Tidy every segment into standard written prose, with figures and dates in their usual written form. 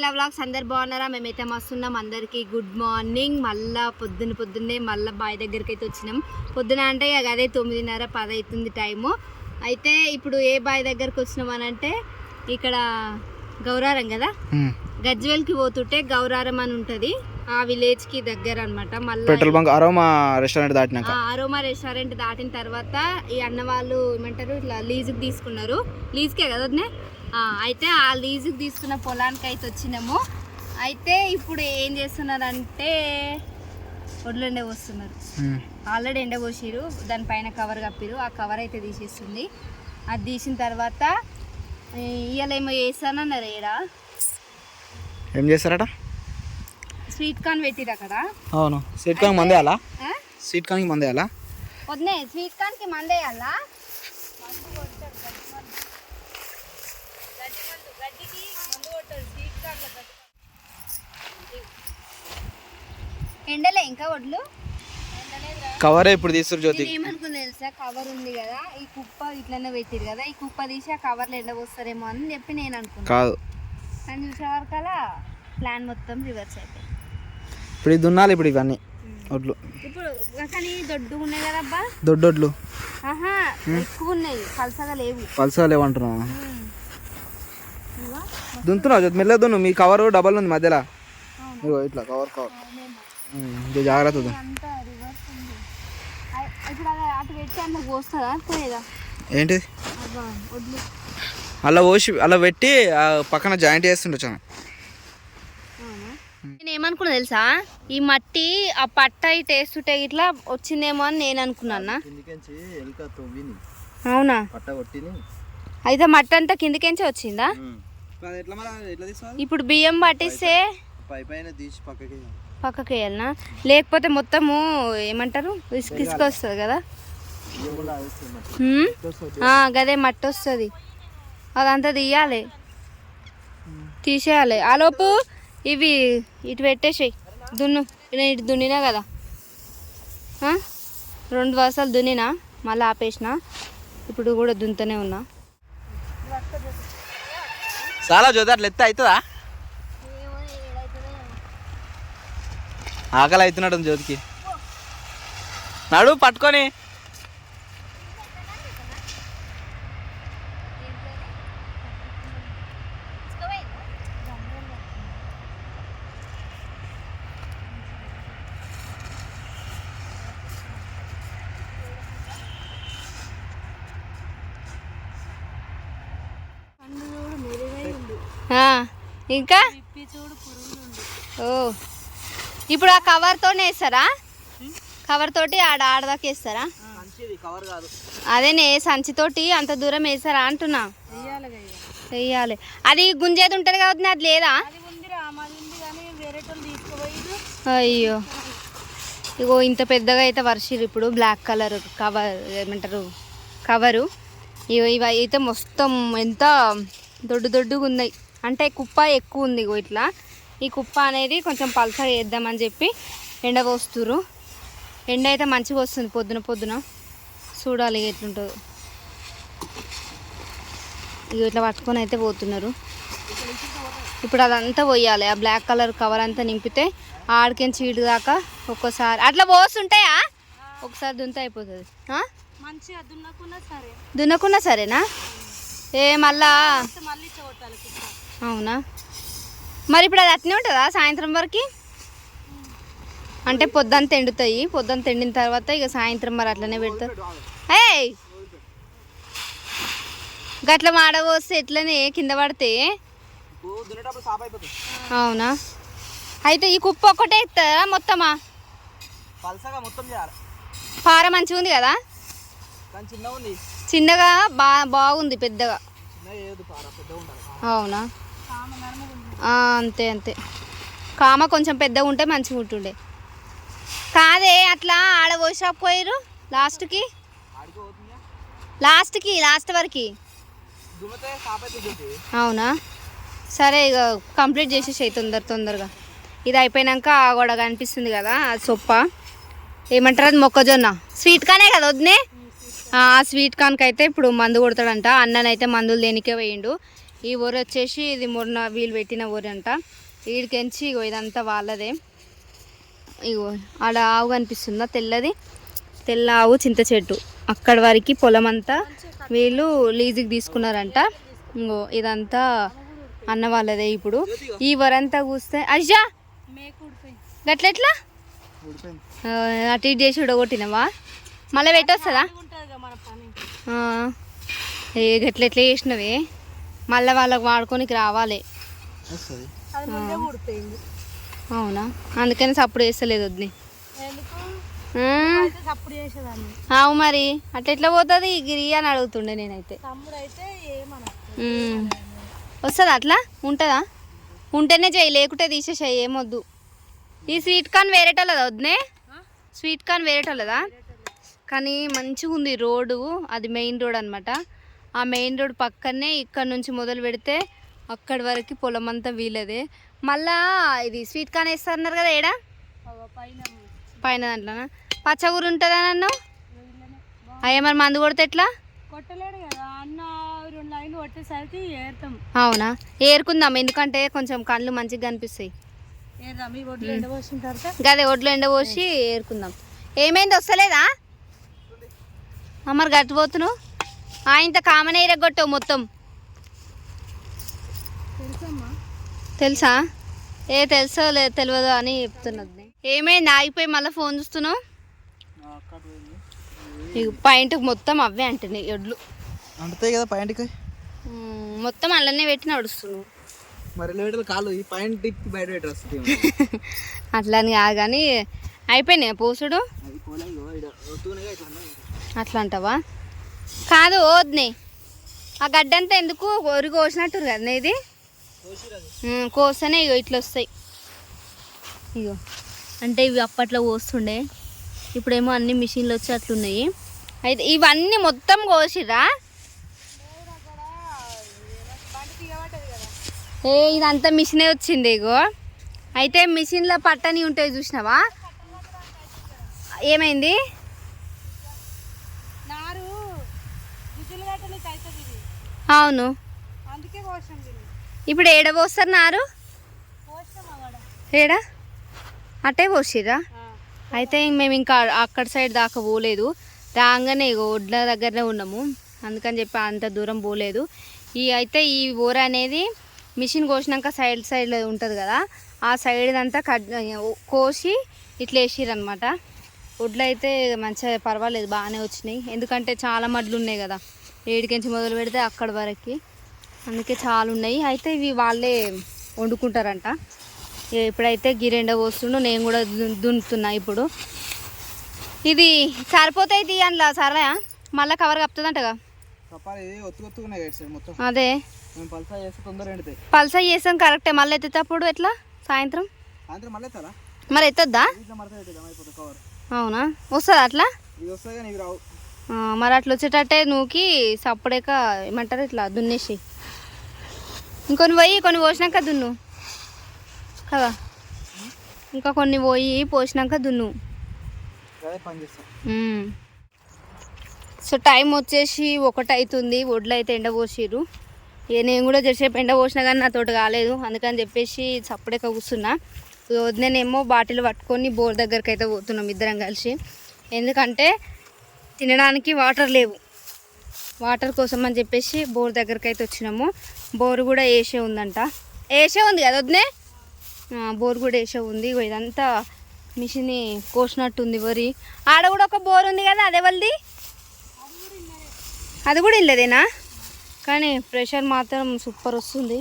Sreeleela vlogs అందరు బాగున్నారా? మేమైతే మస్తున్నాం. అందరికీ గుడ్ మార్నింగ్. మళ్ళీ పొద్దున్నే మళ్ళీ బాయ్ దగ్గరికి అయితే వచ్చినాం. పొద్దున అంటే అదే 9:30 10 అవుతుంది టైము. అయితే ఇప్పుడు ఏ బాయ్ దగ్గరికి వచ్చినాం అని అంటే ఇక్కడ గౌరారం కదా, గజ్వెల్కి పోతుంటే గౌరారం అని ఉంటుంది, ఆ విలేజ్కి దగ్గర అనమాట. మళ్ళీ పెట్రోల్ బంక్ అరోమా రెస్టారెంట్ దాటినాక, అరోమా రెస్టారెంట్ దాటిన తర్వాత ఈ అన్న వాళ్ళు ఏమంటారు ఇట్లా లీజుకి తీసుకున్నారు. లీజుకే కదా వదినే? అయితే ఆ లీజుకి తీసుకున్న పొలానికి అయితే వచ్చినాము. అయితే ఇప్పుడు ఏం చేస్తున్నారంటే ఒడ్లు ఎండబోస్తున్నారు. ఆల్రెడీ ఎండబోసిరు, దానిపైన కవర్ కప్పిరు. ఆ కవర్ అయితే తీసేస్తుంది. అది తీసిన తర్వాత ఇవాళ ఏమో చేస్తానన్నారు. ఏడా ఏం చేస్తారట? స్వీట్ కార్న్ పెట్టిరు అక్కడ. అవును, స్వీట్ కార్న్ మందేయాలా? స్వీట్ కార్న్కి మందేయాలా? వద్దే స్వీట్ కార్న్కి మందేయాలా? ఎండలే ఇంకా వడ్లు కవరే ఇప్పుడు తీస్తారు జ్యోతి. ఏమనుకుంది తెలుసా, కవర్ ఉంది కదా, ఈ కుప్ప ఇట్లనే పెట్టిరు కదా, ఈ కుప్ప తీసి ఆ కవర్లో ఎండబోస్తారేమో అని చెప్పి నేను అనుకున్నాను. కాదు, కానీ చూసే వరకలా ప్లాన్ మొత్తం రివర్స్ అయిపోయింది. ఇప్పుడు ఇది దున్నాలి. ఇప్పుడు ఇవన్నీ వడ్లు ఇప్పుడు కానీ దొడ్డు ఉన్నాయి కదబ్బా, దొడ్డొడ్లు. ఆహా ఎక్కువ ఉన్నాయి, పలసగా లేవు. పల్సగా లేవంటున్నా? దున్నుతున్నావు జ్యోతి, మెల్లగా దున్ను. మీ కవర్ డబల్ ఉంది మధ్యలో, ఇగో ఇట్లా కవర్ జాగ్రత్త. ఏంటి అలా పోసి అలా పెట్టి పక్కన జాయింట్ చేస్తుండొచ్చు. నేను ఏమనుకున్నా తెలుసా, ఈ మట్టి ఆ పట్ట ఇటు వేస్తుంటే ఇట్లా వచ్చిందేమో అని నేను అనుకున్నా. అవునా? అయితే మట్టి అంతా కిందికించి వచ్చిందా? ఇప్పుడు బియ్యం పట్టిస్తే పక్కకి వేయాలనా? లేకపోతే మొత్తము ఏమంటారు ఇసుక ఇసుక వస్తుంది కదా. గదే మట్టి వస్తుంది, అదంతా తీసేయాలి. ఆలోపు ఇవి ఇటు పెట్టేసాయి, దున్ను. నేను ఇటు దున్నినా కదా, 2 వరుసలు దున్నినా, మళ్ళీ ఆపేసిన. ఇప్పుడు కూడా దున్నుతూనే ఉన్నా. చాలా జ్యోతి అట్లా ఎత్తే అవుతుందా? ఆకలి అవుతున్నాడు జ్యోతికి. నడు పట్టుకొని. ఇంకా ఓ ఇప్పుడు ఆ కవర్తోనే వేస్తారా? కవర్ తోటి ఆడదాకా వేస్తారా? అదేనే సంచితోటి అంత దూరం వేస్తారా అంటున్నా. వెయ్యాలి. అది గుంజేది ఉంటుంది కాబట్టి అది లేదా? అయ్యో, ఇగో ఇంత పెద్దగా అయితే వర్షిరు. ఇప్పుడు బ్లాక్ కలర్ కవర్ ఏమంటారు కవరు. ఇవి అయితే మొత్తం ఎంత దొడ్డుగా ఉన్నాయి అంటే కుప్ప ఎక్కువ ఉంది. ఇగో ఇట్లా ఈ కుప్ప అనేది కొంచెం పల్సగా వేద్దామని చెప్పి ఎండపోస్తురు. ఎండ అయితే మంచిగా వస్తుంది పొద్దున చూడాలి ఎట్లుంటుందో. ఇక ఇట్లా పట్టుకొని అయితే పోతున్నారు. ఇప్పుడు అదంతా పోయాలి. ఆ బ్లాక్ కలర్ కవర్ అంతా నింపితే ఆడికేం చీడు దాకా ఒక్కోసారి అట్లా పోస్తుంటాయా, ఒకసారి దున్నితే అయిపోతుంది. దున్నకున్నా సరేనా? మళ్ళా అవునా? మరి ఇప్పుడు అది అట్నే ఉంటుందా సాయంత్రం వరకు? అంటే పొద్దున్న ఎండుతాయి, పొద్దున్న ఎండిన తర్వాత ఇక సాయంత్రం మరి అట్లనే పెడతారు. గట్ల మాడబోస్తే ఎట్లనే కింద పడితే. అవునా? అయితే ఈ కుప్ప ఒక్కటే ఎత్తారా మొత్తమా? పార మంచిగా ఉంది కదా, చిన్నగా బాగుంది పెద్దగా. అవునా? అంతే. కామ కొంచెం పెద్దగా ఉంటే మంచిగా ఉంటుండే. కాదే అట్లా ఆడ పోసాపోయారు లాస్ట్ వరకు. అవునా? సరే ఇక కంప్లీట్ చేసేసాయి తొందరగా. ఇది అయిపోయాక కూడా కనిపిస్తుంది కదా, అది సొప్ప ఏమంటారు, అది మొక్కజొన్న స్వీట్ కానే కదా వద్దునే. ఆ స్వీట్ కార్న్కి అయితే ఇప్పుడు మందు కొడతాడంట. అన్ననైతే మందులు దేనికే వేయండు. ఈ ఊరు వచ్చేసి ఇది మొన్న వీళ్ళు పెట్టిన ఊరు అంట. వీడికెంచి ఇగో ఇదంతా వాళ్ళదే. ఇగో ఆడ ఆవు కనిపిస్తుందా, తెల్లది, తెల్ల ఆవు, చింత చెట్టు. అక్కడి వరకు పొలం అంతా వీళ్ళు లీజుకి తీసుకున్నారంట. ఇంకో ఇదంతా అన్న వాళ్ళదే. ఇప్పుడు ఈ వరంతా కూస్తే అయ్యా గట్లెట్లా అటు ఇటు చేసి ఉడగొట్టినవా, మళ్ళీ పెట్టొస్తుందా? ఏ గట్లెట్లా చేసినవే, మళ్ళీ వాళ్ళకి వాడుకోనికి రావాలి. అవునా, అందుకని సప్పుడు వేస్తలేదు వద్దని. అవు మరి అట్లా ఎట్లా పోతుంది గిరి అని అడుగుతుండే నేనైతే. వస్తుందా అట్లా, ఉంటుందా? ఉంటేనే చెయ్యి, లేకుంటే తీసేసాయి, ఏమొద్దు. ఈ స్వీట్ కార్న్ వేరేటోళ్ళదా వద్దునే? స్వీట్ కార్న్ వేరేటోళ్ళదా? కానీ మంచిగా ఉంది రోడ్డు, అది మెయిన్ రోడ్ అనమాట. ఆ మెయిన్ రోడ్ పక్కనే ఇక్కడ నుంచి మొదలు పెడితే అక్కడి వరకు పొలం అంతా వీలదే. మళ్ళా ఇది స్వీట్ కార్న్ వేస్తున్నారు కదా ఏడా పైన దాంట్లోనా? పచ్చగూరు ఉంటుందా నన్ను? అయ్యా మరి మందు కొడితే ఎట్లా? అవునా, ఏరుకుందాం, ఎందుకంటే కొంచెం కళ్ళు మంచిగా కనిపిస్తాయి. గదే ఒడ్లు ఎండపోసి ఏరుకుందాం. ఏమైంది, వస్తలేదా? మరి గట్టిపోతున్నావు, ఇంత కామన్ ఎరగొట్టావు మొత్తం. తెలుసా? తెలుసో లేదు తెలియదు అని చెప్తున్నది. ఏమైంది ఆగిపోయి మళ్ళీ ఫోన్ చూస్తున్నావు? పాయింట్కి మొత్తం అవే అంటున్నాయి ఒడ్లు అంటుతాయి కదా పాయింట్కి, మొత్తం అల్లనే పెట్టి నడుస్తున్నావు. మరి కాళ్ళు ఈ పాయింట్ తిప్పి బయట పెట్టి వస్తుంది. అట్లని కాదు కానీ అయిపోయినాయి పోసుడు. అట్లా అంటావా? కాదు వద్దునే, ఆ గడ్డంతా ఎందుకు ఒరి కోసినట్టు కదా ఇది, కోస్తేనే ఇగో ఇట్లా వస్తాయి. ఇగో అంటే ఇవి అప్పట్లో కోస్తుండే, ఇప్పుడేమో అన్ని మిషన్లు వచ్చి అట్లున్నాయి. అయితే ఇవన్నీ మొత్తం కోసిరా? ఇదంతా మిషనే వచ్చింది. ఇగో అయితే మిషన్లో పట్టని ఉంటాయి చూసినావా? ఏమైంది? అవును, ఇప్పుడు ఏడ పోస్తారు నారు? ఏడా అట్టే పోసిరా? అయితే మేము ఇంకా అక్కడ సైడ్ దాకా పోలేదు, రాగానే ఒడ్ల దగ్గరనే ఉన్నాము, అందుకని చెప్పి అంత దూరం పోలేదు. అయితే ఈ ఊర అనేది మిషన్ కోసినాక సైడ్ ఉంటుంది కదా, ఆ సైడ్ అంతా కోసి ఇట్లా వేసిరనమాట. ఒడ్లు అయితే మంచిగా పర్వాలేదు, బాగానే వచ్చినాయి. ఎందుకంటే చాలా మడ్లు ఉన్నాయి కదా, ఏడికించి మొదలు పెడితే అక్కడి వరకు, అందుకే చాలా ఉన్నాయి. అయితే ఇవి వాళ్ళే వండుకుంటారంట. ఇప్పుడైతే గిరెండ పోస్తుండు, నేను కూడా దున్నుతున్నా. ఇప్పుడు ఇది సరిపోతాయి అందులో సరే, మళ్ళీ కవర్ కప్పుతుందంటగా. అదే పల్సా చేస్తాం కరెక్టే, మళ్ళీ ఎత్తేటప్పుడు ఎట్లా సాయంత్రం మరి ఎత్తద్దా? అవునా, వస్తుందా అట్లా? మరి అట్లా వచ్చేటట్టే నూకి సప్పుడేక ఏమంటారు ఇట్లా దున్నేసి కొన్ని పోసినాక దున్ను కదా, ఇంకా కొన్ని పోసినాక దున్ను. సో టైం వచ్చేసి 1 అవుతుంది, ఒడ్లు అయితే ఎండపోసిర్రు. నేను కూడా జరసేపు ఎండపోసినా కానీ నాతోటి కాలేదు, అందుకని చెప్పేసి సప్పుడేక కూర్చున్నా. నేనేమో బాటిల్ పట్టుకొని బోర్ దగ్గరికి అయితే పోతున్నాం ఇద్దరం కలిసి, ఎందుకంటే తినడానికి వాటర్ లేవు. వాటర్ కోసం అని చెప్పేసి బోర్ దగ్గరికి అయితే వచ్చినాము. బోర్ కూడా వేసే ఉందంట, వేసే ఉంది కదా వద్దునే, బోర్ కూడా వేసే ఉంది. ఇదంతా మిషన్ కోసినట్టుంది వరి. ఆడ కూడా ఒక బోర్ ఉంది కదా, అదే వాళ్ళది, అది కూడా ఇల్లదేనా? కానీ ప్రెషర్ మాత్రం సూపర్ వస్తుంది,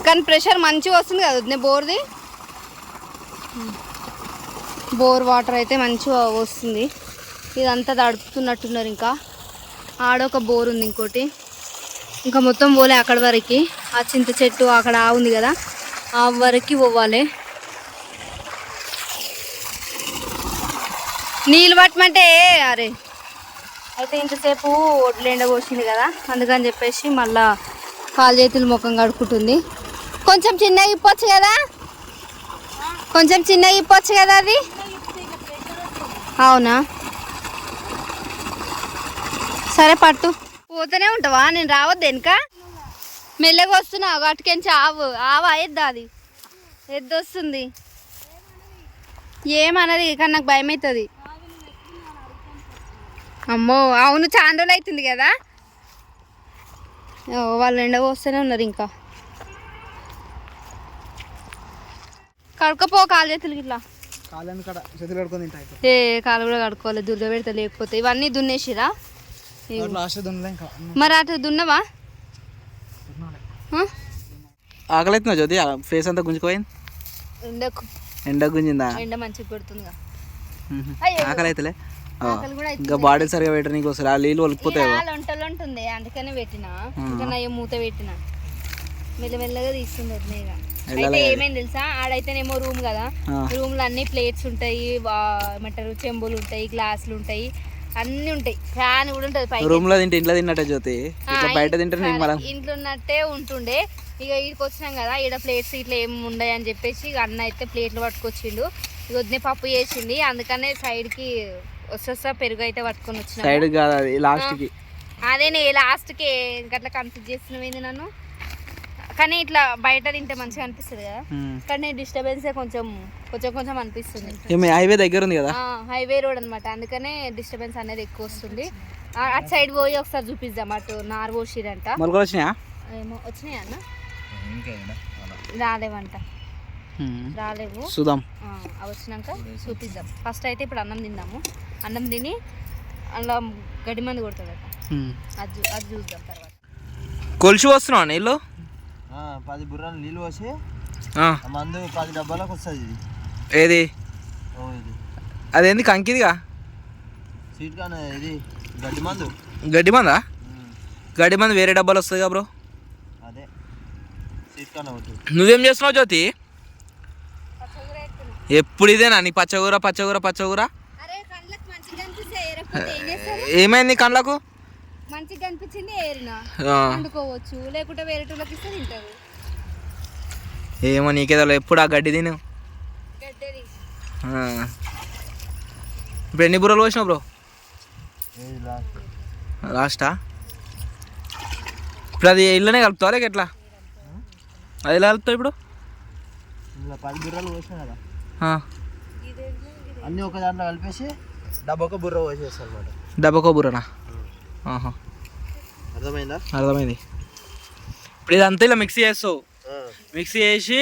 కానీ ప్రెషర్ మంచిగా వస్తుంది కదా వద్దునే బోర్ది. బోర్ వాటర్ అయితే మంచిగా వస్తుంది. ఇదంతా తడుపుతున్నట్టున్నారు. ఇంకా ఆడొక బోర్ ఉంది ఇంకోటి, ఇంకా మొత్తం పోలే అక్కడి వరకు. ఆ చింత చెట్టు అక్కడ ఉంది కదా, ఆ వరకు పోవాలి. నీళ్ళు పట్టమంటే అరే, అయితే ఇంతసేపు ఒడ్లు ఎండబోసింది కదా, అందుకని చెప్పేసి మళ్ళా కాలు చేతులు ముఖం కడుక్కుంటుంది. కొంచెం చిన్నగా ఇప్పొచ్చు కదా, కొంచెం చిన్నగా ఇప్పొచ్చు కదా అది. అవునా, సరే పట్టు. పోతూనే ఉంటావా? నేను రావద్దు వెనుక మెల్లగా వస్తున్నా అటుకెంచి ఆవా ఎద్దా అది ఎద్దు వస్తుంది ఏమన్నది కానీ నాకు భయం అవుతుంది. అమ్మో అవును చాలా రోజులు అవుతుంది కదా. వాళ్ళు ఎండ వస్తూనే ఉన్నారు. ఇంకా కడుక్కపో కాలు చేతులు ఇట్లా ఏ కాలు కూడా కడుక్కోవాలి దుర్గ పెడతా లేకపోతే. ఇవన్నీ దున్నేసిరా మరి అటు దున్నవా? ఆకలి అవుతుందా జ్యోతి? ఫేస్ అంతా గుంజుకోయింది. ఎండ గుంజిందా? ఎండ మంచిగా పెడుతుందిగా. ఆకలి అవుతలే ఇంకా బాడీ సరిగా పెట్ట నీకు వస్తుంది. ఆ నీళ్ళు వలికిపోతాయి వంటలు ఉంటుంది అందుకనే పెట్టినా. ఇంకా నా మూత పెట్టినా మెల్లమెల్లగా తీస్తుంది వదిలేగా. అయితే ఏమైంది తెలుసా, ఆడైతేనేమో రూమ్ కదా, రూమ్ లో అన్ని ప్లేట్స్ ఉంటాయి, ఏమంటారు చెంబులు ఉంటాయి, గ్లాసులు ఉంటాయి, అన్ని ఉంటాయి, ఫ్యాన్ కూడా ఉంటది. రూమ్ లో తింటే ఇంట్లో తిన్నట్టే జ్యోతి, బయట తింటే ఇంట్లో ఉన్నట్టే ఉంటుండే. ఇక ఈడికి వచ్చినాం కదా, ఈడ ప్లేట్స్ ఇట్లా ఏమి ఉండయి అని చెప్పేసి ఇక అన్న అయితే ప్లేట్లు పట్టుకొచ్చిండు. ఇక వద్దే పప్పు చేసింది అందుకనే సైడ్ కి వస్తా పెరుగు అయితే పట్టుకొని వచ్చిన. సైడ్ కాదు అది లాస్ట్ కి. అదే నేను లాస్ట్ కి గట్లా కన్ఫ్యూజ్ చేస్తున్నావేంది నన్ను. కానీ ఇట్లా బయట తింటే మంచిగా అనిపిస్తుంది కదా, కానీ డిస్టర్బెన్స్ కొంచెం కొంచెం కొంచెం అనిపిస్తుంది. హైవే దగ్గర ఉంది కదా, హైవే రోడ్ అనమాట, అందుకనే డిస్టర్బెన్స్ అనేది ఎక్కువ వస్తుంది. అటు సైడ్ పోయి ఒకసారి చూపిద్దాం. అటు నార్ పోసిరంట. ఏమో వచ్చినాయా అన్న? రాలేవంట, రాలేవు. చూద్దాం వచ్చినాక చూపిద్దాం. ఫస్ట్ అయితే ఇప్పుడు అన్నం తిందాము. అన్నం తిని అలా గడి మంది కొడతాడట, అది చూద్దాం తర్వాత. కొలిసి వస్తున్నావా నీళ్ళు? 10 బుర్రలు నీళ్ళు పోసి మందు 10 డబ్బాలకు వస్తుంది. ఇది ఏది? ఇది అదేంది కంకిదిగా సీట్ కానీ ఇది గడ్డి మందు. గడ్డి మందా? గడ్డి మందు వేరే డబ్బాలు వస్తుంది కదా బ్రో. అదే సీట్ కానీ ఒకటి. నువ్వేం చేస్తున్నావు జ్యోతి? ఎప్పుడు ఇదేనా నీ పచ్చగూర పచ్చగూర పచ్చగూర? ఏమైంది కళ్ళకు? మంచిగా అనిపించింది ఏరినా వండుకోవచ్చు, లేకుంటే వేరే టూలకి ఇస్తే తింటారు. ఏమో నీకేదో ఎప్పుడు ఆ గడ్డి తిను. ఇప్పుడు ఎన్ని బుర్రలు పోసినావు బ్రో? లాస్టా? ఇప్పుడు అది ఇల్లునే కలుపుతావా లేక ఎట్లా? అది ఎలా కలుపుతావు ఇప్పుడు? 10 బుర్రలు పోసినా కదా, అన్నీ ఒక దాంట్లో కలిపేసి డబ్బొక బుర్ర పోసేస్తాను అనమాట. డబ్బొక బుర్రనా? అర్థమైందా? అర్థమైంది. ఇప్పుడు ఇదంతా ఇలా మిక్సీ చేస్తావు, మిక్సీ చేసి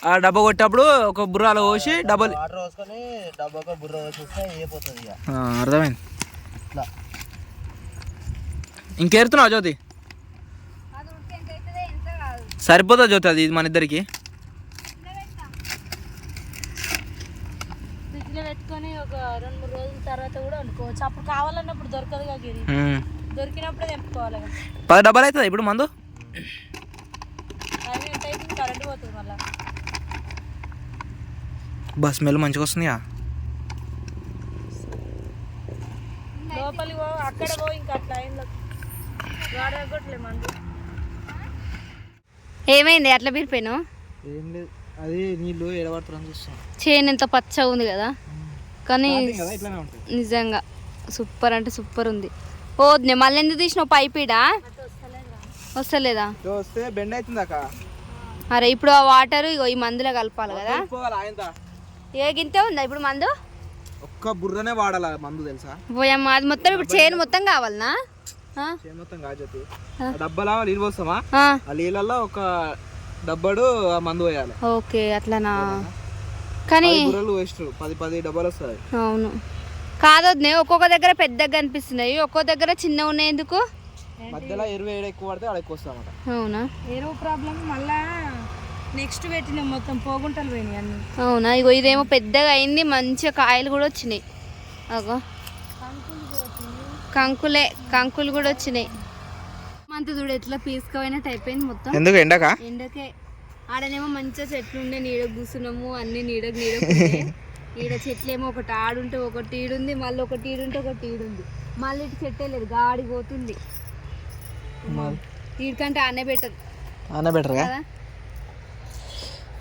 ఆ డబ్బా కొట్టేటప్పుడు ఒక బుర్రాలో పోసి డబ్బల్ వాటర్ పోసుకొని డబ్బొక బుర్ర పోసేస్తే అయిపోతుంది ఇక. అర్థమైంది. ఇట్లా ఇంకేరుతున్నావు జ్యోతి? సరిపోతా జ్యోతి అది మన ఇద్దరికి? పెట్టుకొని ఒక 2-3 రోజుల తర్వాత కూడా వండుకోవచ్చు. అప్పుడు కావాలన్నప్పుడు దొరకదు గిరి, దొరికినప్పుడే తెంపుకోవాలి. 10 డబ్బాలు అవుతుందా ఇప్పుడు మందు? కరెంట్ పోతుంది మళ్ళీ. బస్ స్మెల్ మంచిగా వస్తుందిగా. లోపలి అక్కడ పో, ఇంకా అట్లా మందు. ఏమైంది అట్లా బీరిపోయినావు? ఏం లేదు, అది నీళ్ళు ఎడబడుతుందని చూస్తాను. చేను ఎంత పచ్చగా ఉంది కదా, కానీ నిజంగా సూపర్ అంటే సూపర్ ఉంది. ఓ మళ్ళీ ఎందుకు తీసినావు పైపీడా? వస్తలేదా? వస్తే బెండ్ అవుతుంది అక్క. అరే ఇప్పుడు ఆ వాటర్ ఇగో ఈ మందులో కలపాలి కదా. ఏ గింతే ఉందా ఇప్పుడు మందు? ఒక్క బుర్రనే వాడాల మందు తెలుసా? పోయమ్మా, అది మొత్తం ఇప్పుడు చేను మొత్తం కావాలనా? మొత్తం కాదు, డబ్బాలా నీళ్ళు పోస్తామా, ఆ నీళ్ళల్లో ఒక డబ్బాడు మందు పోయాలి. ఓకే అట్లానా? కానీ 10 డబ్బాలు వస్తాయి. అవును కాదొద్దు, ఒక్కొక్క దగ్గర పెద్దగా అనిపిస్తున్నాయి, ఒక్కో దగ్గర చిన్న ఉన్నాయి. ఎందుకు? మధ్యలో ఎరువు ఎక్కువ పడితే అక్కడ ఎక్కువ వస్తామట. అవునా? ఎరువు ప్రాబ్లం మళ్ళా నెక్స్ట్ పెట్టిన మొత్తం పోగుంటలు పోయినాయి అన్ని. అవునా? ఇగో ఇదేమో పెద్దగా అయింది, మంచిగా కాయలు కూడా వచ్చినాయి. అగో కంకులు కూడా వచ్చినాయి. మంత్ చూడు ఎట్లా పీసుకపోయినట్టు అయిపోయింది మొత్తం. ఎందుకు? ఎండకే. ఆడనేమో మంచిగా చెట్లు ఉండే, నీడకు కూర్చున్నాము, అన్ని నీడకు ఈడ చెట్లు ఏమో ఒకటి ఆడుంటే ఒకటి ఈడుంది, మళ్ళీ ఒకటి ఈడుంటే ఒకటి ఈడుంది, మళ్ళీ ఇటు చెట్టే లేదు, గాడి పోతుంది. వీడికంటే ఆనే బెటర్ కదా.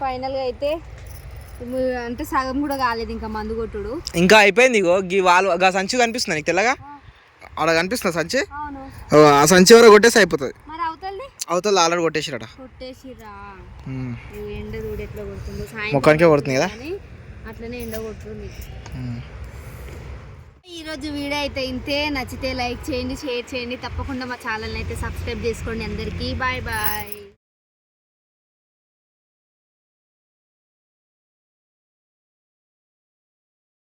ఫైనల్గా అయితే అంటే సగం కూడా కాలేదు ఇంకా మందు కొట్టుడు. ఇంకా అయిపోయింది. ఇగో వాళ్ళు సంచి కనిపిస్తుంది నీకు తెల్లగా, ఆడ కనిపిస్తుంది సంచి, అవును. ఆ సంచి వరకు కొట్టేసి అయిపోతుంది. మరి అవతల్ది అవతల ఆల్రెడీ కొట్టేసిరట. కొట్టేసిరా. ఎండ చూడు ఎట్లా కొడుతుందో, ముఖానికే కొడుతుంది కదా, అట్లనే ఎండ కొడుతుంది. ఈరోజు వీడియో అయితే ఇంతే. నచ్చితే లైక్ చేయండి, షేర్ చేయండి, తప్పకుండా మా ఛానల్ని అయితే సబ్స్క్రైబ్ చేసుకోండి. అందరికీ బాయ్ బాయ్.